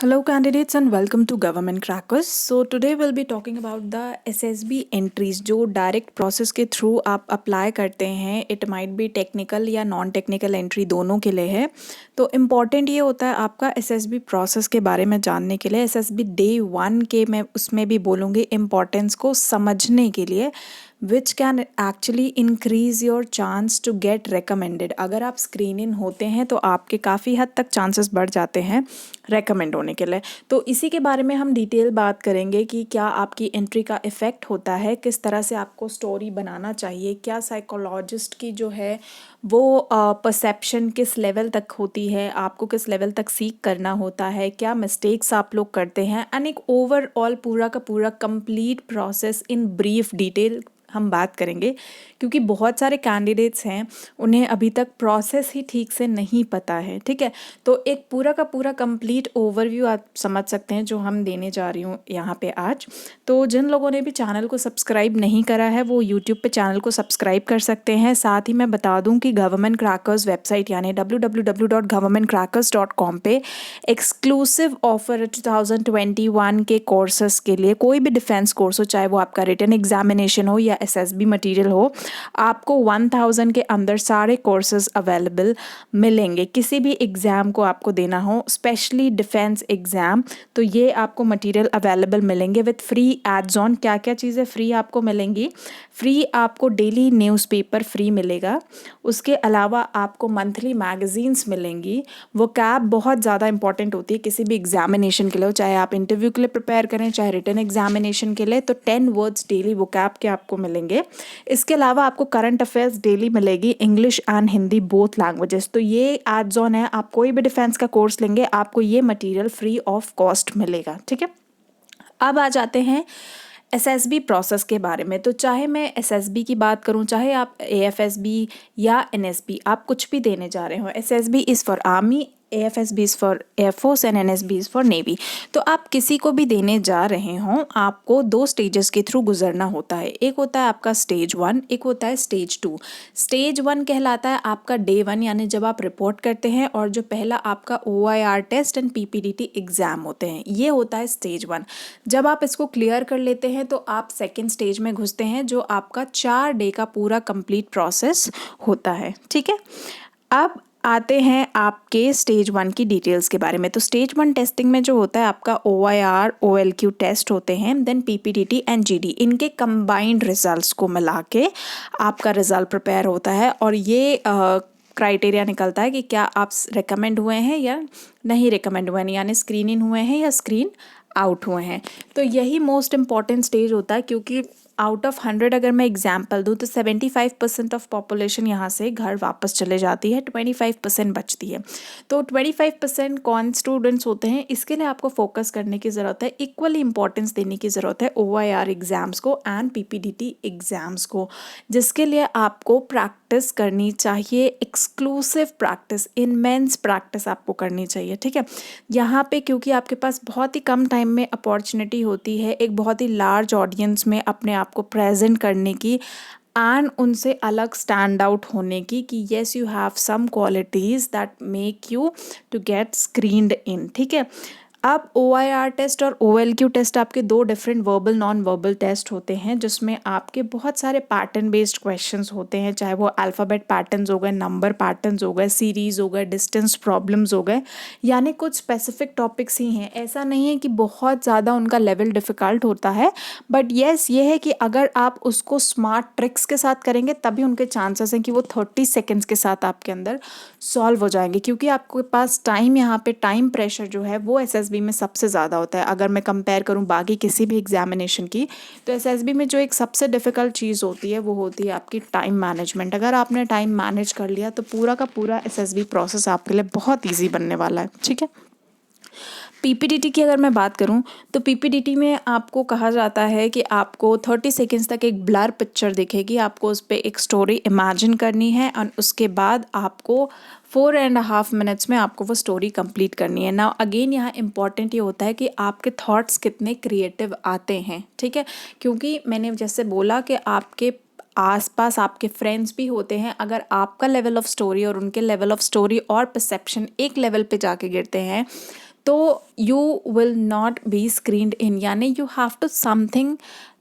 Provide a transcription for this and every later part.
Hello, candidates, and welcome to Government Crackers. So, today we'll be talking about the SSB entries जो direct process के through आप apply करते हैं. It might be technical या non technical entry दोनों के लिए है. तो इम्पॉर्टेंट ये होता है आपका SSB प्रोसेस के बारे में जानने के लिए. SSB डे 1 के मैं उसमें भी बोलूँगी इम्पॉर्टेंस को समझने के लिए, which can actually increase your chance to get recommended. अगर आप स्क्रीन इन होते हैं तो आपके काफ़ी हद तक चांसेस बढ़ जाते हैं रेकमेंड होने के लिए. तो इसी के बारे में हम डिटेल बात करेंगे कि क्या आपकी एंट्री का इफ़ेक्ट होता है, किस तरह से आपको स्टोरी बनाना चाहिए, क्या साइकोलॉजिस्ट की जो है वो परसेप्शन किस लेवल तक होती है, आपको किस लेवल तक सीख करना होता है, क्या मिस्टेक्स आप लोग करते हैं, एंड एक ओवरऑल पूरा का पूरा complete process in brief detail हम बात करेंगे. क्योंकि बहुत सारे कैंडिडेट्स हैं उन्हें अभी तक प्रोसेस ही ठीक से नहीं पता है. ठीक है, तो एक पूरा का पूरा कंप्लीट ओवरव्यू आप समझ सकते हैं जो हम देने जा रही हूँ यहाँ पे आज. तो जिन लोगों ने भी चैनल को सब्सक्राइब नहीं करा है वो यूट्यूब पे चैनल को सब्सक्राइब कर सकते हैं. साथ ही मैं बता दूँ कि गवर्नमेंट क्रैकर्स वेबसाइट यानी www.governmentcrackers.com पे एक्सक्लूसिव ऑफर 2021 के कोर्सेस के लिए, कोई भी डिफेंस कोर्स हो, चाहे वो आपका रिटन एग्जामिनेशन हो या SSB मटेरियल हो, आपको 1000 के अंदर सारे कोर्सेज अवेलेबल मिलेंगे. किसी भी एग्ज़ाम को आपको देना हो, स्पेशली डिफेंस एग्ज़ाम, तो ये आपको मटेरियल अवेलेबल मिलेंगे विथ फ्री एड्स ऑन. क्या क्या चीज़ें फ्री आपको मिलेंगी? फ्री आपको डेली न्यूज़पेपर फ्री मिलेगा. उसके अलावा आपको मंथली मैगजीन्स मिलेंगी. वो कैब बहुत ज़्यादा इंपॉर्टेंट होती है किसी भी एग्जामिनेशन के लिए, चाहे आप इंटरव्यू के लिए प्रिपेयर करें चाहे रिटन एग्जामिनेशन के लिए. तो 10 वर्ड्स डेली वो कैब के आपको मिलेंगे. इसके अलावा आपको करंट अफेयर्स डेली मिलेगी, English and Hindi both languages. तो ये एड्स ऑन है. आप कोई भी डिफेंस का कोर्स लेंगे आपको ये मटेरियल फ्री ऑफ कॉस्ट मिलेगा. ठीक है, अब आ जाते हैं SSB प्रोसेस के बारे में. तो चाहे मैं SSB की बात करूं, चाहे आप AFSB या NSB आप कुछ भी देने जा रहे हो, SSB is for army, AFSB is for air force and NSB is for navy. तो आप किसी को भी देने जा रहे हों, आपको 2 स्टेजेस के थ्रू गुजरना होता है. एक होता है आपका स्टेज 1, एक होता है स्टेज 2. स्टेज 1 कहलाता है आपका डे 1 यानी जब आप रिपोर्ट करते हैं और जो पहला आपका OIR test and PPDT exam होते हैं, ये होता है स्टेज 1. जब आप इसको क्लियर कर लेते हैं तो आप सेकेंड स्टेज में घुसते हैं जो आपका 4 डे का पूरा कंप्लीट प्रोसेस होता है. ठीक है, अब आते हैं आपके स्टेज 1 की डिटेल्स के बारे में. तो स्टेज 1 टेस्टिंग में जो होता है आपका OIR OLQ टेस्ट होते हैं, देन PPDT एंड GD, इनके कंबाइंड रिजल्ट्स को मिला के आपका रिजल्ट प्रिपेयर होता है. और ये क्राइटेरिया निकलता है कि क्या आप रिकमेंड हुए हैं या नहीं रिकमेंड हुए हैं, यानी स्क्रीन इन हुए हैं या स्क्रीन आउट हुए हैं. तो यही मोस्ट इम्पॉर्टेंट स्टेज होता है, क्योंकि आउट ऑफ 100 अगर मैं एग्जाम्पल दूँ तो 75% ऑफ पॉपुलेशन यहाँ से घर वापस चले जाती है, 25% बचती है. तो 25% कौन स्टूडेंट्स होते हैं, इसके लिए आपको फोकस करने की ज़रूरत है. इक्वली इंपॉर्टेंस देने की ज़रूरत है OIR एग्ज़ाम्स को एंड PPDT एग्ज़ाम्स को, जिसके लिए आपको प्रैक्टिस करनी चाहिए. एक्सक्लूसिव प्रैक्टिस, इनमेंस प्रैक्टिस आपको करनी चाहिए. ठीक है, यहाँ पे क्योंकि आपके पास बहुत ही कम टाइम में अपॉर्चुनिटी होती है एक बहुत ही लार्ज ऑडियंस में अपने आप को प्रेजेंट करने की एंड उनसे अलग स्टैंड आउट होने की, कि yes you have some qualities that make you to get screened in. ठीक है, अब OIR टेस्ट और OLQ टेस्ट आपके 2 different verbal non verbal test होते हैं, जिसमें आपके बहुत सारे पैटर्न बेस्ड क्वेश्चंस होते हैं, चाहे वो अल्फ़ाबेट पैटर्न्स हो गए, नंबर पैटर्न्स हो गए, सीरीज़ हो गए, डिस्टेंस प्रॉब्लम्स हो गए, यानी कुछ स्पेसिफिक टॉपिक्स ही हैं. ऐसा नहीं है कि बहुत ज़्यादा उनका लेवल डिफ़िकल्ट होता है, बट येस ये है कि अगर आप उसको स्मार्ट ट्रिक्स के साथ करेंगे तभी उनके चांसेस हैं कि वो 30 सेकेंड्स के साथ आपके अंदर सॉल्व हो जाएंगे. क्योंकि आपके पास टाइम, यहाँ पे टाइम प्रेशर जो है वो SSB में सबसे ज़्यादा होता है. अगर मैं कंपेयर करूँ बाकी किसी भी एग्जामिनेशन की, तो SSB में जो एक सबसे डिफ़िकल्ट चीज़ होती है वो होती है आपकी टाइम मैनेजमेंट. अगर आपने टाइम मैनेज कर लिया तो पूरा का पूरा SSB प्रोसेस आपके लिए बहुत ईजी बनने वाला है. ठीक है, PPDT की अगर मैं बात करूं तो PPDT में आपको कहा जाता है कि आपको 30 सेकेंड्स तक एक ब्लर पिक्चर दिखेगी, आपको उस पर एक स्टोरी इमेजिन करनी है और उसके बाद आपको 4.5 मिनट्स में आपको वो स्टोरी कंप्लीट करनी है. ना अगेन यहाँ इंपॉर्टेंट ये होता है कि आपके थॉट्स कितने क्रिएटिव आते हैं. ठीक है, क्योंकि मैंने जैसे बोला कि आपके आसपास आपके फ्रेंड्स भी होते हैं. अगर आपका लेवल ऑफ स्टोरी और उनके लेवल ऑफ स्टोरी और परसेप्शन एक लेवल पे जाके गिरते हैं तो you will not be screened in, यानी you have to something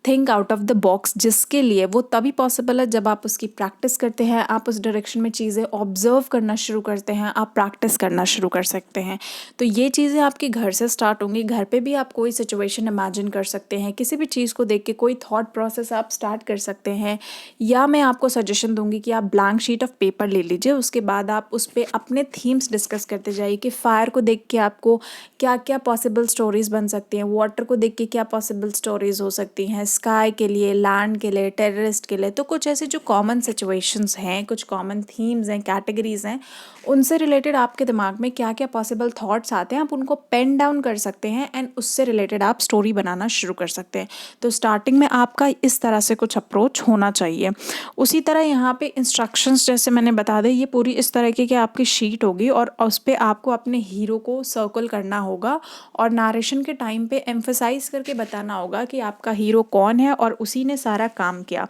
think out of the box, जिसके लिए वो तभी पॉसिबल है जब आप उसकी प्रैक्टिस करते हैं, आप उस डायरेक्शन में चीज़ें ऑब्जर्व करना शुरू करते हैं, आप प्रैक्टिस करना शुरू कर सकते हैं। तो ये चीज़ें आपके घर से स्टार्ट होंगी। घर पे भी आप कोई सिचुएशन इमेजिन कर सकते हैं, किसी भी चीज़ को देख के कोई थॉट प्रोसेस आप स्टार्ट कर सकते हैं। या मैं आपको सजेशन दूंगी कि आप ब्लैंक शीट ऑफ पेपर ले लीजिए, उसके बाद आप उस पर अपने थीम्स डिस्कस करते जाइए कि फायर को देख के आपको क्या क्या पॉसिबल स्टोरीज बन सकती हैं, वाटर को देख के क्या पॉसिबल स्टोरीज हो सकती हैं, स्काई के लिए, लैंड के लिए, टेररिस्ट के लिए। तो कुछ ऐसे जो कॉमन सिचुएशंस हैं, कुछ कॉमन थीम्स हैं, कैटेगरीज हैं, उनसे रिलेटेड आपके दिमाग में क्या क्या पॉसिबल थॉट्स आते हैं, आप उनको पेन डाउन कर सकते हैं एंड उससे रिलेटेड आप स्टोरी बनाना शुरू कर सकते हैं। तो स्टार्टिंग में आपका इस तरह से कुछ अप्रोच होना चाहिए। उसी तरह यहाँ पे इंस्ट्रक्शंस जैसे मैंने बता दें, ये पूरी इस तरह की कि आपकी शीट होगी और उस पर आपको अपने हीरो को सर्कल करना होगा और नारेशन के टाइम पे एम्फसाइज करके बताना होगा कि आपका हीरो कौन है और उसी ने सारा काम किया।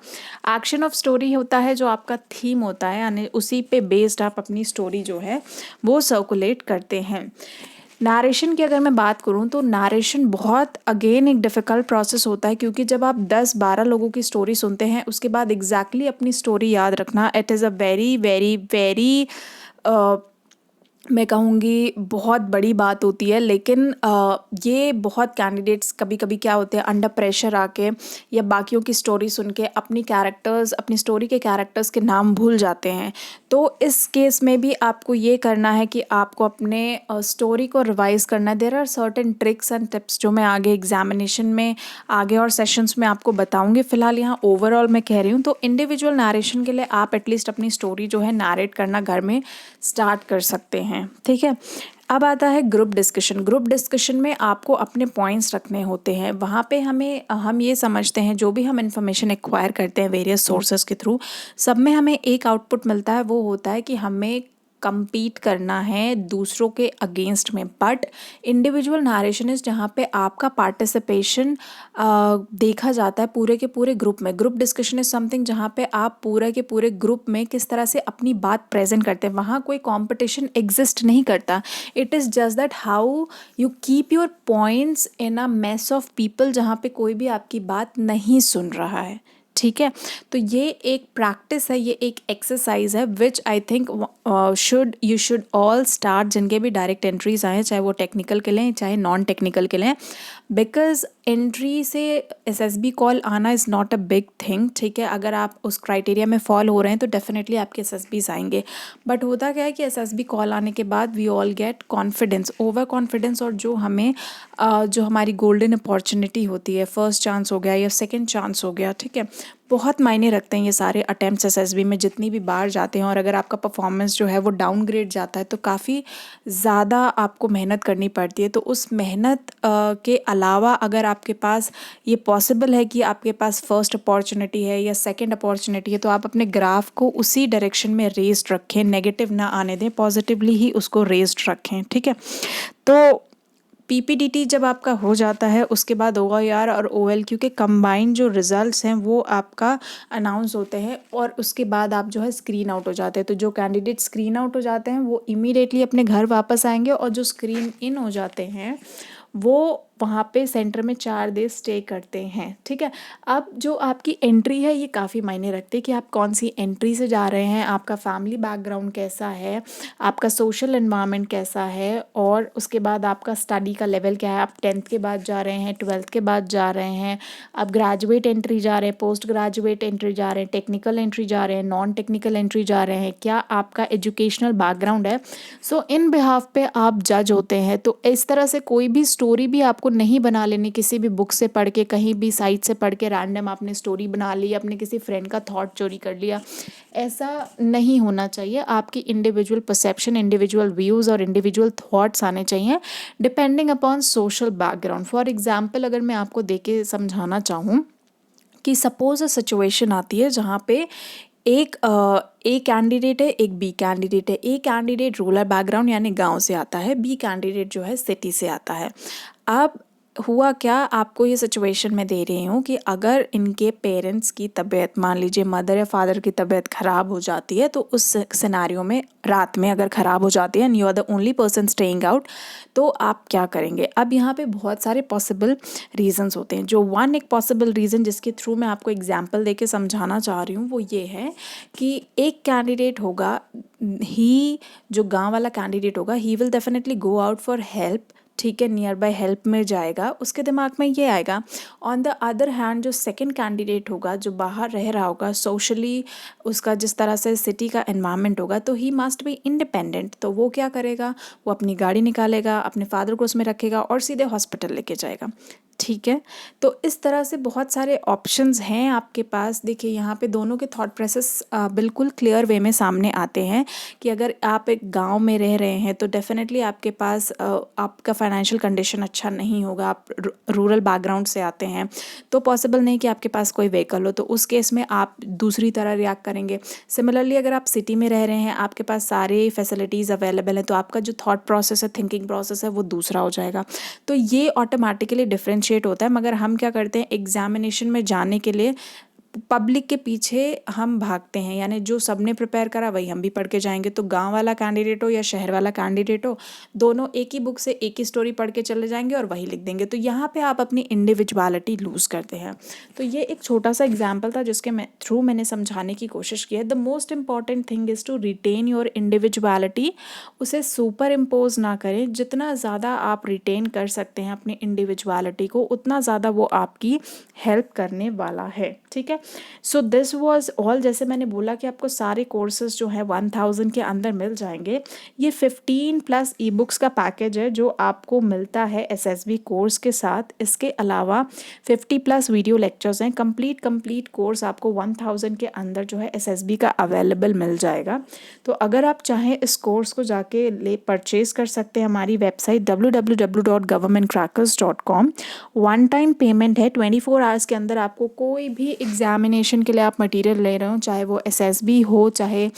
एक्शन ऑफ स्टोरी होता है जो आपका थीम होता है, यानी उसी पे बेस्ड आप अपनी स्टोरी जो है वो सर्कुलेट करते हैं। नारेशन की अगर मैं बात करूं तो नारेशन बहुत अगेन एक डिफ़िकल्ट प्रोसेस होता है, क्योंकि जब आप 10-12 लोगों की स्टोरी सुनते हैं उसके बाद एग्जैक्टली अपनी स्टोरी याद रखना, it is a very very very मैं कहूँगी बहुत बड़ी बात होती है। लेकिन ये बहुत कैंडिडेट्स कभी कभी क्या होते हैं, अंडर प्रेशर आके या बाकियों की स्टोरी सुन के अपनी स्टोरी के कैरेक्टर्स के नाम भूल जाते हैं। तो इस केस में भी आपको ये करना है कि आपको अपने स्टोरी को रिवाइज करना है। There are certain tricks and tips जो मैं आगे एग्जामिनेशन में आगे और सेशंस में आपको बताऊंगी। फिलहाल यहाँ ओवरऑल मैं कह रही हूँ। तो इंडिविजुअल नरेशन के लिए आप एटलीस्ट अपनी स्टोरी जो है नरेट करना घर में स्टार्ट कर सकते हैं, ठीक है। अब आता है ग्रुप डिस्कशन। ग्रुप डिस्कशन में आपको अपने पॉइंट्स रखने होते हैं। वहाँ पे हम ये समझते हैं, जो भी हम इंफॉर्मेशन एक्वायर करते हैं वेरियस सोर्सेज के थ्रू, सब में हमें एक आउटपुट मिलता है, वो होता है कि हमें compete करना है दूसरों के अगेंस्ट में। बट इंडिविजुअल नरेशन इज जहाँ पे आपका पार्टिसिपेशन देखा जाता है पूरे के पूरे ग्रुप में। ग्रुप डिस्कशन इज समथिंग जहाँ पे आप पूरे के पूरे ग्रुप में किस तरह से अपनी बात प्रेजेंट करते हैं। वहाँ कोई कंपटीशन एग्जिस्ट नहीं करता। It is just that how you keep your points in a mass of people, जहाँ पे कोई भी आपकी बात नहीं सुन रहा है, ठीक है। तो ये एक प्रैक्टिस है, ये एक एक्सरसाइज है which I think you should all start, जिनके भी डायरेक्ट एंट्रीज आए, चाहे वो टेक्निकल के लें चाहे नॉन टेक्निकल के लें। बिकॉज एंट्री से एसएसबी कॉल आना is not a big thing, ठीक है। अगर आप उस क्राइटेरिया में फॉल हो रहे हैं तो डेफिनेटली आपके एसएसबीज आएंगे। बट होता क्या है कि एसएसबी कॉल आने के बाद we all get confidence, over confidence, और जो हमें जो हमारी गोल्डन अपॉर्चुनिटी होती है, फर्स्ट चांस हो गया या सेकेंड चांस हो गया, ठीक है, बहुत मायने रखते हैं ये सारे अटैम्प्ट्स एसएसबी में जितनी भी बार जाते हैं। और अगर आपका परफॉर्मेंस जो है वो डाउनग्रेड जाता है तो काफ़ी ज़्यादा आपको मेहनत करनी पड़ती है। तो उस मेहनत के अलावा अगर आपके पास ये पॉसिबल है कि आपके पास फर्स्ट अपॉर्चुनिटी है या सेकंड अपॉर्चुनिटी है, तो आप अपने ग्राफ को उसी डायरेक्शन में रेस्ड रखें, नेगेटिव ना आने दें, पॉजिटिवली ही उसको रेस्ड रखें, ठीक है। तो पीपीडीटी जब आपका हो जाता है उसके बाद ओआईआर और ओएलक्यू के कंबाइंड जो रिजल्ट्स हैं वो आपका अनाउंस होते हैं और उसके बाद आप जो है स्क्रीन आउट हो जाते हैं। तो जो कैंडिडेट स्क्रीन आउट हो जाते हैं वो इमीडिएटली अपने घर वापस आएंगे, और जो स्क्रीन इन हो जाते हैं वो वहाँ पे सेंटर में 4 दिन स्टे करते हैं, ठीक है। अब जो आपकी एंट्री है ये काफ़ी मायने रखते हैं कि आप कौन सी एंट्री से जा रहे हैं, आपका फैमिली बैकग्राउंड कैसा है, आपका सोशल एनवायरनमेंट कैसा है, और उसके बाद आपका स्टडी का लेवल क्या है। आप 10th के बाद जा रहे हैं, 12th के बाद जा रहे हैं, आप ग्रेजुएट एंट्री जा रहे हैं, पोस्ट ग्रेजुएट एंट्री जा रहे हैं, टेक्निकल एंट्री जा रहे हैं, नॉन टेक्निकल एंट्री जा रहे हैं, क्या आपका एजुकेशनल बैकग्राउंड है। सो इन बिहाफ पे आप जज होते हैं। तो इस तरह से कोई भी स्टोरी भी आपको नहीं बना लेनी, किसी भी बुक से पढ़ के, कहीं भी साइट से पढ़ के रैंडम आपने स्टोरी बना ली, अपने किसी फ्रेंड का थॉट चोरी कर लिया, ऐसा नहीं होना चाहिए। आपकी इंडिविजुअल परसेप्शन, इंडिविजुअल व्यूज़ और इंडिविजुअल थॉट्स आने चाहिए depending upon social background. For example अगर मैं आपको दे के समझाना चाहूँ कि सपोज अ सिचुएशन आती है जहाँ पे एक ए कैंडिडेट है, एक बी कैंडिडेट है। ए कैंडिडेट रूरल बैकग्राउंड यानी गांव से आता है, बी कैंडिडेट जो है सिटी से आता है। अब हुआ क्या, आपको ये सिचुएशन मैं दे रही हूँ कि अगर इनके पेरेंट्स की तबीयत, मान लीजिए मदर या फादर की तबीयत ख़राब हो जाती है, तो उस सिनेरियो में रात में अगर ख़राब हो जाती है and you are the only person staying out, तो आप क्या करेंगे। अब यहाँ पे बहुत सारे पॉसिबल रीजंस होते हैं। जो एक पॉसिबल रीज़न जिसके थ्रू मैं आपको एग्जांपल देके समझाना चाह रही हूँ वो ये है कि एक कैंडिडेट होगा, ही जो गांव वाला कैंडिडेट होगा, he will definitely go out for help, ठीक है, नियर बाय हेल्प में जाएगा, उसके दिमाग में ये आएगा। ऑन द अदर हैंड जो सेकंड कैंडिडेट होगा, जो बाहर रह रहा होगा, सोशली उसका जिस तरह से सिटी का एनवायरनमेंट होगा, तो ही मस्ट बी इंडिपेंडेंट। तो वो क्या करेगा, वो अपनी गाड़ी निकालेगा, अपने फादर को उसमें रखेगा और सीधे हॉस्पिटल लेके जाएगा, ठीक है। तो इस तरह से बहुत सारे ऑप्शंस हैं आपके पास। देखिए यहाँ पे दोनों के थॉट प्रोसेस बिल्कुल क्लियर वे में सामने आते हैं कि अगर आप एक गांव में रह रहे हैं तो डेफिनेटली आपके पास आपका फाइनेंशियल कंडीशन अच्छा नहीं होगा, आप रूरल बैकग्राउंड से आते हैं, तो पॉसिबल नहीं कि आपके पास कोई व्हीकल हो, तो उस केस में आप दूसरी तरह रिएक्ट करेंगे। सिमिलरली अगर आप सिटी में रह रहे हैं, आपके पास सारे फैसिलिटीज़ अवेलेबल हैं, तो आपका जो थॉट प्रोसेस है, थिंकिंग प्रोसेस है, वो दूसरा हो जाएगा। तो ये ऑटोमेटिकली डिफरेंशिएट होता है। मगर हम क्या करते हैं, एग्जामिनेशन में जाने के लिए पब्लिक के पीछे हम भागते हैं, यानी जो सबने प्रिपेयर करा वही हम भी पढ़ के जाएंगे। तो गांव वाला कैंडिडेट हो या शहर वाला कैंडिडेट हो, दोनों एक ही बुक से एक ही स्टोरी पढ़ के चले जाएंगे और वही लिख देंगे। तो यहाँ पे आप अपनी इंडिविजुअलिटी लूज़ करते हैं। तो ये एक छोटा सा एग्जाम्पल था जिसके थ्रू मैंने समझाने की कोशिश की है। The most important thing is to retain your individuality. उसे सुपर इम्पोज ना करें। जितना ज़्यादा आप रिटेन कर सकते हैं अपनी इंडिविजुअलिटी को, उतना ज़्यादा वो आपकी हेल्प करने वाला है, ठीक है। So this was all. जैसे मैंने बोला कि आपको सारे कोर्सेज जो है 1000 के अंदर मिल जाएंगे। ये 15+ ई बुक्स का पैकेज है जो आपको मिलता है एसएसबी कोर्स के साथ। इसके अलावा 50+ वीडियो लेक्चर्स हैं। कंप्लीट कोर्स आपको 1000 के अंदर जो है एसएसबी का अवेलेबल मिल जाएगा। तो अगर आप चाहें इस कोर्स को जाके परचेज कर सकते हैं हमारी website www.governmentcrackers.com। One time payment है, 24 आवर्स के अंदर आपको कोई भी एग्जामिनेशन के लिए आप मटेरियल ले रहे हो, चाहे वो एसएसबी हो, चाहे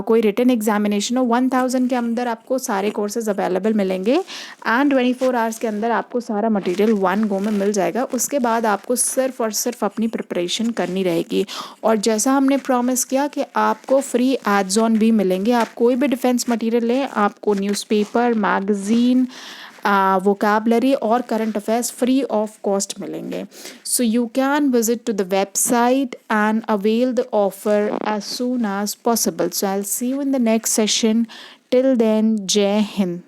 कोई रिटन एग्जामिनेशन हो, 1000 के अंदर आपको सारे कोर्सेज अवेलेबल मिलेंगे एंड 24 आवर्स के अंदर आपको सारा मटेरियल वन गो में मिल जाएगा। उसके बाद आपको सिर्फ और सिर्फ अपनी प्रिपरेशन करनी रहेगी। और जैसा हमने प्रॉमिस किया कि आपको फ्री एड्स ऑन भी मिलेंगे। आप कोई भी डिफेंस मटेरियल लें, आपको न्यूज़पेपर, मैगज़ीन, वोकैबलरी और current affairs free of cost मिलेंगे। So you can visit to the website and avail the offer as soon as possible. So I will see you in the next session. Till then, जय हिंद।